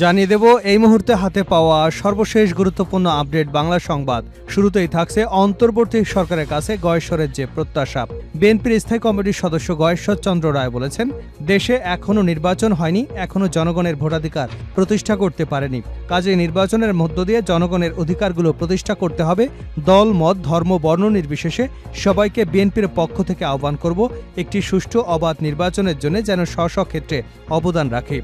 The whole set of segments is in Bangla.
জানিয়ে দেব এই মুহূর্তে হাতে পাওয়া সর্বশেষ গুরুত্বপূর্ণ আপডেট বাংলা সংবাদ। শুরুতেই থাকছে অন্তর্বর্তী সরকারের কাছে গয়েশ্বরের যে প্রত্যাশা। বিএনপির স্থায়ী কমিটির সদস্য গয়েশ্বর চন্দ্র রায় বলেছেন, দেশে এখনো নির্বাচন হয়নি, এখনো জনগণের ভোটাধিকার প্রতিষ্ঠা করতে পারেনি। কাজেই নির্বাচনের মধ্য দিয়ে জনগণের অধিকারগুলো প্রতিষ্ঠা করতে হবে। দল, মত, ধর্ম, বর্ণ নির্বিশেষে সবাইকে বিএনপির পক্ষ থেকে আহ্বান করব, একটি সুষ্ঠু অবাধ নির্বাচনের জন্য যেন স্ব ক্ষেত্রে অবদান রাখে।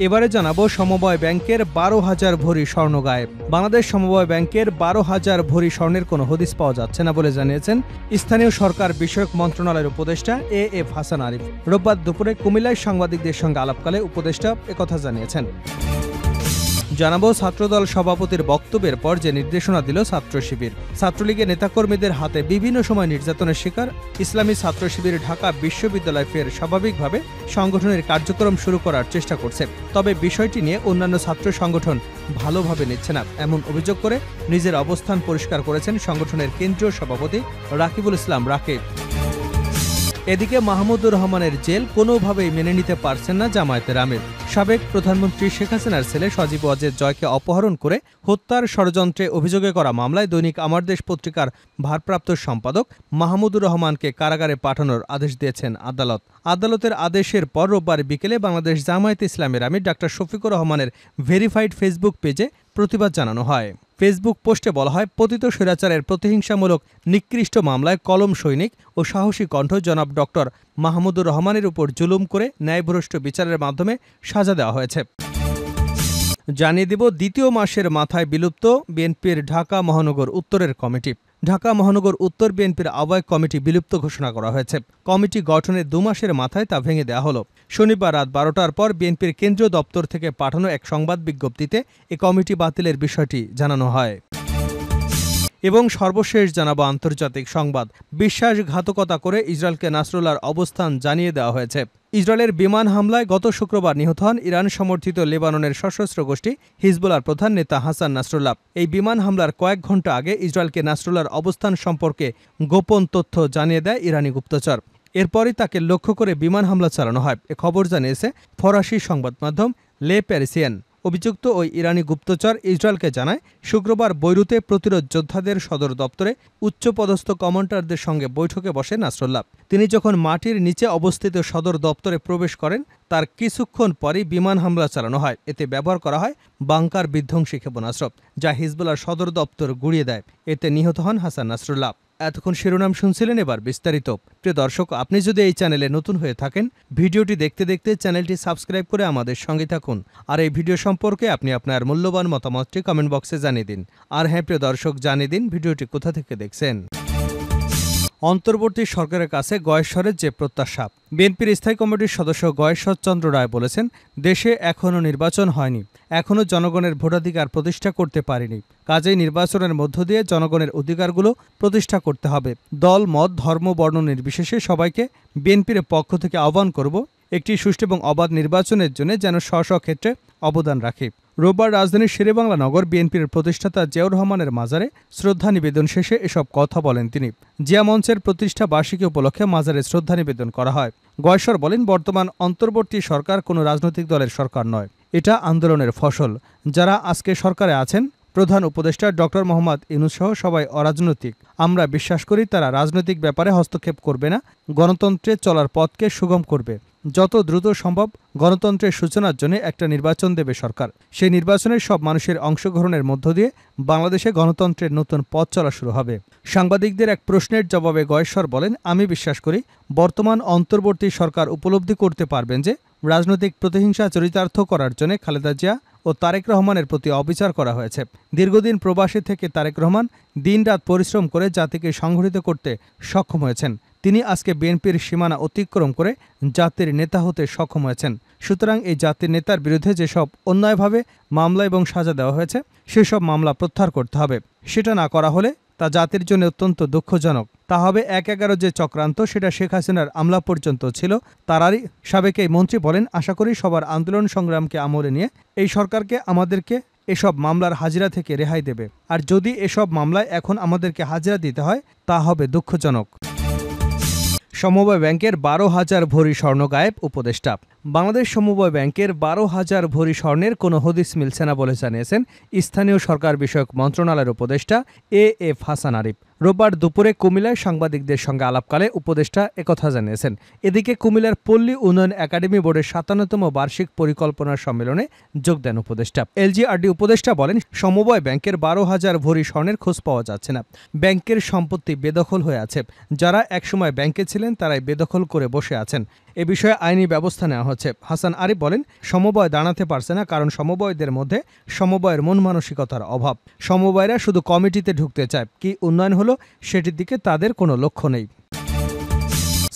এবারে জানাবো সমবায় ব্যাংকের 12,000 ভরি স্বর্ণ গায়েব। বাংলাদেশ সমবায় ব্যাংকের 12,000 ভরি স্বর্ণের কোনো হদিস পাওয়া যাচ্ছে না বলে জানিয়েছেন স্থানীয় সরকার বিষয়ক মন্ত্রণালয়ের উপদেষ্টা এএফ হাসান আরিফ। রোববার দুপুরে কুমিল্লায় সাংবাদিকদের সঙ্গে আলাপকালে উপদেষ্টা একথা জানিয়েছেন। জানাবো ছাত্রদল সভাপতির বক্তব্যের পর যে নির্দেশনা দিল ছাত্র শিবির। ছাত্রলীগের নেতাকর্মীদের হাতে বিভিন্ন সময় নির্যাতনের শিকার ইসলামী ছাত্র শিবির ঢাকা বিশ্ববিদ্যালয় ফের স্বাভাবিকভাবে সংগঠনের কার্যক্রম শুরু করার চেষ্টা করছে। তবে বিষয়টি নিয়ে অন্যান্য ছাত্র সংগঠন ভালোভাবে নিচ্ছে না, এমন অভিযোগ করে নিজের অবস্থান পরিষ্কার করেছেন সংগঠনের কেন্দ্রীয় সভাপতি রাকিবুল ইসলাম রাকিব। এদিকে মাহমুদুর রহমানের জেল কোনোভাবেই মেনে নিতে পারছেন না জামায়াতের আমির। সাবেক প্রধানমন্ত্রী শেখ হাসিনার ছেলে সজীব ওয়াজেদ জয়কে অপহরণ করে হত্যার ষড়যন্ত্রে অভিযোগে করা মামলায় দৈনিক আমার দেশ পত্রিকার ভারপ্রাপ্ত সম্পাদক মাহমুদুর রহমানকে কারাগারে পাঠানোর আদেশ দিয়েছেন আদালত। আদালতের আদেশের পর রোববার বিকেলে বাংলাদেশ জামায়াতে ইসলামের আমির ডা শফিকুর রহমানের ভেরিফাইড ফেসবুক পেজে প্রতিবাদ জানানো হয়। ফেসবুক পোস্টে বলা হয়, পতিত স্বৈরাচারের প্রতিহিংসামূলক নিকৃষ্ট মামলায় কলম সৈনিক ও সাহসী কণ্ঠ জনাব ডক্টর মাহমুদুর রহমানের উপর জুলুম করে ন্যায়ভ্রষ্ট বিচারের মাধ্যমে সাজা দেওয়া হয়েছে। জানিয়ে দিব দ্বিতীয় মাসের মাথায় বিলুপ্ত বিএনপির ঢাকা মহানগর উত্তরের কমিটি। ঢাকা মহানগর উত্তর বিএনপির আহ্বায়ক কমিটি বিলুপ্ত ঘোষণা করা হয়েছে। কমিটি গঠনের 2 মাসের মাথায় তা ভেঙে দেওয়া হলো। শনিবার রাত 12টার পর বিএনপির কেন্দ্রীয় দপ্তর থেকে পাঠানো এক সংবাদ বিজ্ঞপ্তিতে এ কমিটি বাতিলের বিষয়টি জানানো হয়। এবং সর্বশেষ জানাবো আন্তর্জাতিক সংবাদ। বিশ্বাসঘাতকতা করে ইসরায়েলকে নাসরুল্লাহর অবস্থান জানিয়ে দেওয়া হয়েছে। ইসরায়েলের বিমান হামলায় গত শুক্রবার নিহত হন ইরান সমর্থিত লেবাননের সশস্ত্র গোষ্ঠী হিজবুল্লাহর প্রধান নেতা হাসান নাসরুল্লাহ। এই বিমান হামলার কয়েক ঘণ্টা আগে ইসরায়েলকে নাসরুল্লাহর অবস্থান সম্পর্কে গোপন তথ্য জানিয়ে দেয় ইরানি গুপ্তচর। এরপরই তাকে লক্ষ্য করে বিমান হামলা চালানো হয়। এ খবর জানিয়েছে ফরাসি সংবাদ মাধ্যম লে প্যারিসিয়ান। অভিযুক্ত ওই ইরানি গুপ্তচর ইসরায়েলকে জানায়, শুক্রবার বৈরুতে প্রতিরোধ যোদ্ধাদের সদর দপ্তরে উচ্চপদস্থ কমান্ডারদের সঙ্গে বৈঠকে বসে নাসরুল্লাহ। তিনি যখন মাটির নিচে অবস্থিত সদর দপ্তরে প্রবেশ করেন তার কিছুক্ষণ পরই বিমান হামলা চালানো হয়। এতে ব্যবহার করা হয় বাংকার বিধ্বংসী ক্ষেপণাস্ত্র, যা হিজবুল্লাহর সদর দপ্তর গুঁড়িয়ে দেয়। এতে নিহত হন হাসান নাসরুল্লাহ। এতক্ষণ শিরোনাম শুনছিলেন, এবার বিস্তারিত। প্রিয় দর্শক, আপনি যদি এই চ্যানেলে নতুন হয়ে থাকেন, ভিডিওটি দেখতে দেখতে চ্যানেলটি সাবস্ক্রাইব করে আমাদের সঙ্গে থাকুন। আর এই ভিডিও সম্পর্কে আপনি আপনার মূল্যবান মতামতটি কমেন্ট বক্সে জানিয়ে দিন। আর হ্যাঁ প্রিয় দর্শক, জানিয়ে দিন ভিডিওটি কোথা থেকে দেখছেন। অন্তর্বর্তী সরকারের কাছে গয়েশ্বরের যে প্রত্যাশা। বিএনপির স্থায়ী কমিটির সদস্য গয়েশ্বর চন্দ্র রায় বলেছেন, দেশে এখনো নির্বাচন হয়নি, এখনো জনগণের ভোটাধিকার প্রতিষ্ঠা করতে পারেনি। কাজেই নির্বাচনের মধ্য দিয়ে জনগণের অধিকারগুলো প্রতিষ্ঠা করতে হবে। দল, মত, ধর্ম, বর্ণ নির্বিশেষে সবাইকে বিএনপির পক্ষ থেকে আহ্বান করব, একটি সুষ্ঠু এবং অবাধ নির্বাচনের জন্য যেন স্ব ক্ষেত্রে অবদান রাখে। রোববার রাজধানীর শেরেবাংলা নগর বিএনপির প্রতিষ্ঠাতা জিয়াউর রহমানের মাজারে শ্রদ্ধা নিবেদন শেষে এসব কথা বলেন তিনি। জিয়া মঞ্চের প্রতিষ্ঠা বার্ষিকী উপলক্ষে মাজারে শ্রদ্ধা নিবেদন করা হয়। গয়েশ্বর বলেন, বর্তমান অন্তর্বর্তী সরকার কোনো রাজনৈতিক দলের সরকার নয়, এটা আন্দোলনের ফসল। যারা আজকে সরকারে আছেন, প্রধান উপদেষ্টা ডক্টর মোহাম্মদ ইউনূস সহ সবাই অরাজনৈতিক। আমরা বিশ্বাস করি তারা রাজনৈতিক ব্যাপারে হস্তক্ষেপ করবে না, গণতন্ত্রের চলার পথকে সুগম করবে। যত দ্রুত সম্ভব গণতন্ত্রের সূচনার জন্য একটা নির্বাচন দেবে সরকার। সেই নির্বাচনের সব মানুষের অংশগ্রহণের মধ্য দিয়ে বাংলাদেশে গণতন্ত্রের নতুন পথ চলা শুরু হবে। সাংবাদিকদের এক প্রশ্নের জবাবে গয়েশ্বর বলেন, আমি বিশ্বাস করি বর্তমান অন্তর্বর্তী সরকার উপলব্ধি করতে পারবেন যে রাজনৈতিক প্রতিহিংসা চরিতার্থ করার জন্য খালেদা জিয়া ও তারেক রহমানের প্রতি অবিচার করা হয়েছে। দীর্ঘদিন প্রবাসী থেকে তারেক রহমান দিনরাত পরিশ্রম করে জাতিকে সংগঠিত করতে সক্ষম হয়েছেন। তিনি আজকে বিএনপির সীমানা অতিক্রম করে জাতির নেতা হতে সক্ষম হয়েছেন। সুতরাং এই জাতির নেতার বিরুদ্ধে যেসব অন্যায়ভাবে মামলা এবং সাজা দেওয়া হয়েছে, সেসব মামলা প্রত্যাহার করতে হবে। সেটা না করা হলে তা জাতির জন্য অত্যন্ত দুঃখজনক। তা হবে ১/১১ যে চক্রান্ত, সেটা শেখ হাসিনার আমলা পর্যন্ত ছিল, তারারই। সাবেক এই মন্ত্রী বলেন, আশা করি সবার আন্দোলন সংগ্রামকে আমলে নিয়ে এই সরকারকে আমাদেরকে এসব মামলার হাজিরা থেকে রেহাই দেবে। আর যদি এসব মামলায় এখন আমাদেরকে হাজিরা দিতে হয়, তা হবে দুঃখজনক। সমবায় ব্যাংকের 12,000 ভরি স্বর্ণ গায়েব উপদেষ্টা। বাংলাদেশ সমবায় ব্যাংকের 12,000 ভরি স্বর্ণের কোনো হদিস মিলছে না বলে জানিয়েছেন স্থানীয় সরকার বিষয়ক মন্ত্রণালয়ের উপদেষ্টা এএফ হাসান আরিফ। রোববার দুপুরে কুমিল্লায় সাংবাদিকদের সঙ্গে আলাপকালে উপদেষ্টা একথা জানিয়েছেন। এদিকে কুমিল্লার পল্লী উন্নয়ন একাডেমি বোর্ডের 57তম বার্ষিক পরিকল্পনা সম্মেলনে যোগ দেন উপদেষ্টা। এলজিআরডি উপদেষ্টা বলেন, সমবায় ব্যাংকের 12,000 ভরি স্বর্ণের খোঁজ পাওয়া যাচ্ছে না। ব্যাংকের সম্পত্তি বেদখল হয়ে আছে। যারা একসময় ব্যাংকে ছিলেন তারাই বেদখল করে বসে আছেন। এ বিষয়ে আইনি ব্যবস্থা নেওয়া হচ্ছে। হাসান আরিফ বলেন, সমবায় দাঁড়াতে পারছে না কারণ সমবায়দের মধ্যে সমবায়ের মন মানসিকতার অভাব। সমবায়রা শুধু কমিটিতে ঢুকতে চায়, কি উন্নয়ন হলো সেটির দিকে তাদের কোনো লক্ষ্য নেই।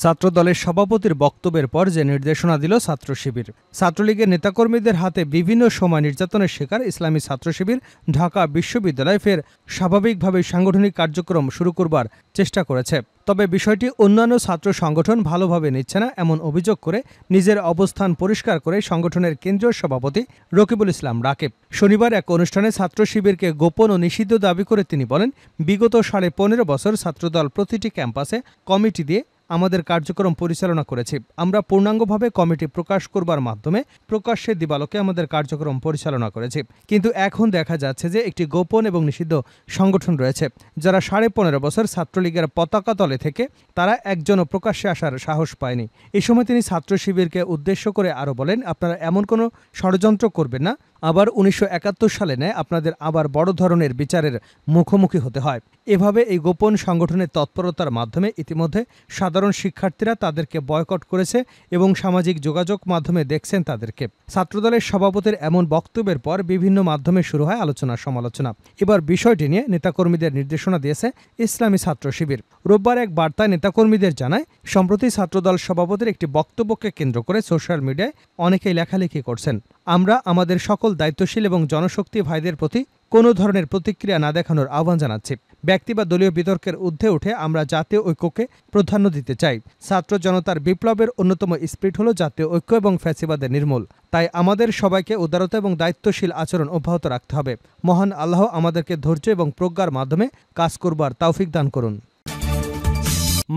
ছাত্রদলের সভাপতির বক্তব্যের পর যে নির্দেশনা দিল ছাত্র শিবির। ছাত্রলীগের নেতাকর্মীদের হাতে বিভিন্ন সময় নির্যাতনের শিকার ইসলামী ছাত্র শিবির ঢাকা বিশ্ববিদ্যালয়ে ফের স্বাভাবিকভাবে সাংগঠনিক কার্যক্রম শুরু করবার চেষ্টা করেছে। তবে বিষয়টি অন্যান্য ছাত্র সংগঠন ভালোভাবে নিচ্ছে না এমন অভিযোগ করে নিজের অবস্থান পরিষ্কার করে সংগঠনের কেন্দ্রীয় সভাপতি রকিবুল ইসলাম রাকিব শনিবার এক অনুষ্ঠানে ছাত্র শিবিরকে গোপন ও নিষিদ্ধ দাবি করে তিনি বলেন, বিগত 15.5 বছর ছাত্রদল প্রতিটি ক্যাম্পাসে কমিটি দিয়ে আমাদের কার্যক্রম পরিচালনা করেছি। আমরা পূর্ণাঙ্গভাবে কমিটি প্রকাশ করবার মাধ্যমে প্রকাশ্যে দিবালোকে আমাদের কার্যক্রম পরিচালনা করেছি। কিন্তু এখন দেখা যাচ্ছে যে একটি গোপন এবং নিষিদ্ধ সংগঠন রয়েছে যারা 15.5 বছর ছাত্রলীগের পতাকা তলে থেকে তারা একজনও প্রকাশ্যে আসার সাহস পায়নি। এই সময় তিনি ছাত্র শিবিরকে উদ্দেশ্য করে আরও বলেন, আপনারা এমন কোনো ষড়যন্ত্র করবেন না আবার 1971 সালে নেয় আপনাদের আবার বড় ধরনের বিচারের মুখোমুখি হতে হয়। এভাবে এই গোপন সংগঠনের তৎপরতার মাধ্যমে ইতিমধ্যে সাধারণ শিক্ষার্থীরা তাদেরকে বয়কট করেছে এবং সামাজিক যোগাযোগ মাধ্যমে দেখছেন তাদেরকে। ছাত্রদলের সভাপতির এমন বক্তব্যের পর বিভিন্ন মাধ্যমে শুরু হয় আলোচনা সমালোচনা। এবার বিষয়টি নিয়ে নেতাকর্মীদের নির্দেশনা দিয়েছে ইসলামী ছাত্র শিবির। রোববার এক বার্তায় নেতাকর্মীদের জানায়, সম্প্রতি ছাত্রদল সভাপতির একটি বক্তব্যকে কেন্দ্র করে সোশ্যাল মিডিয়ায় অনেকেই লেখালেখি করছেন। আমরা আমাদের সকল দায়িত্বশীল এবং জনশক্তি ভাইদের প্রতি কোনো ধরনের প্রতিক্রিয়া না দেখানোর আহ্বান জানাচ্ছি। ব্যক্তি বা দলীয় বিতর্কের ঊর্ধ্বে উঠে আমরা জাতীয় ঐক্যকে প্রাধান্য দিতে চাই। ছাত্র জনতার বিপ্লবের অন্যতম স্পিরিট হল জাতীয় ঐক্য এবং ফ্যাসিবাদের নির্মূল। তাই আমাদের সবাইকে উদারতা এবং দায়িত্বশীল আচরণ অব্যাহত রাখতে হবে। মহান আল্লাহ আমাদেরকে ধৈর্য এবং প্রজ্ঞার মাধ্যমে কাজ করবার তৌফিক দান করুন।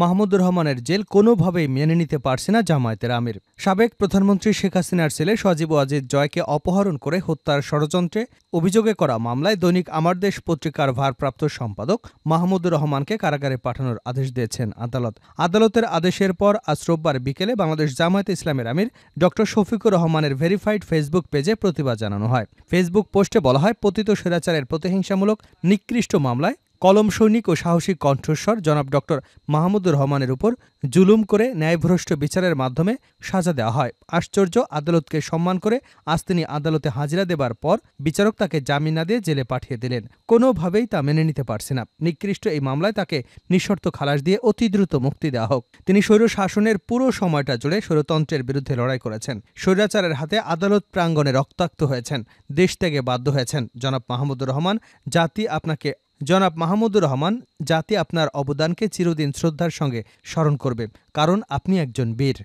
মাহমুদুর রহমানের জেল কোনোভাবেই মেনে নিতে পারছে না জামায়াতের আমির। সাবেক প্রধানমন্ত্রী শেখ হাসিনার ছেলে সজীব ওয়াজিদ জয়কে অপহরণ করে হত্যার ষড়যন্ত্রে অভিযোগে করা মামলায় দৈনিক আমার দেশ পত্রিকার ভারপ্রাপ্ত সম্পাদক মাহমুদুর রহমানকে কারাগারে পাঠানোর আদেশ দিয়েছেন আদালত। আদালতের আদেশের পর আজ রোববার বিকেলে বাংলাদেশ জামায়াতে ইসলামের আমির ড শফিকুর রহমানের ভেরিফাইড ফেসবুক পেজে প্রতিবাদ জানানো হয়। ফেসবুক পোস্টে বলা হয়, পতিত স্বৈরাচারের প্রতিহিংসামূলক নিকৃষ্ট মামলায় কলম সৈনিক ও সাহসী কণ্ঠস্বর জনাব ড মাহমুদুর রহমানের উপর জুলুম করে ন্যায়ভ্রষ্ট বিচারের মাধ্যমে সাজা দেওয়া হয়। আশ্চর্য, আদালতকে সম্মান করে আজ তিনি আদালতে হাজিরা দেবার পর বিচারক তাকে জামিন না দিয়ে জেলে পাঠিয়ে দিলেন। কোনোভাবেই তা মেনে নিতে পারছে না। নিকৃষ্ট এই মামলায় তাকে নিঃশর্ত খালাস দিয়ে অতি দ্রুত মুক্তি দেওয়া হোক। তিনি স্বৈর শাসনের পুরো সময়টা জুড়ে স্বৈরতন্ত্রের বিরুদ্ধে লড়াই করেছেন। স্বৈরাচারের হাতে আদালত প্রাঙ্গণে রক্তাক্ত হয়েছেন, দেশ ত্যাগে বাধ্য হয়েছেন। জনাব মাহমুদুর রহমান, জাতি আপনার অবদানকে চিরদিন শ্রদ্ধার সঙ্গে স্মরণ করবে, কারণ আপনি একজন বীর।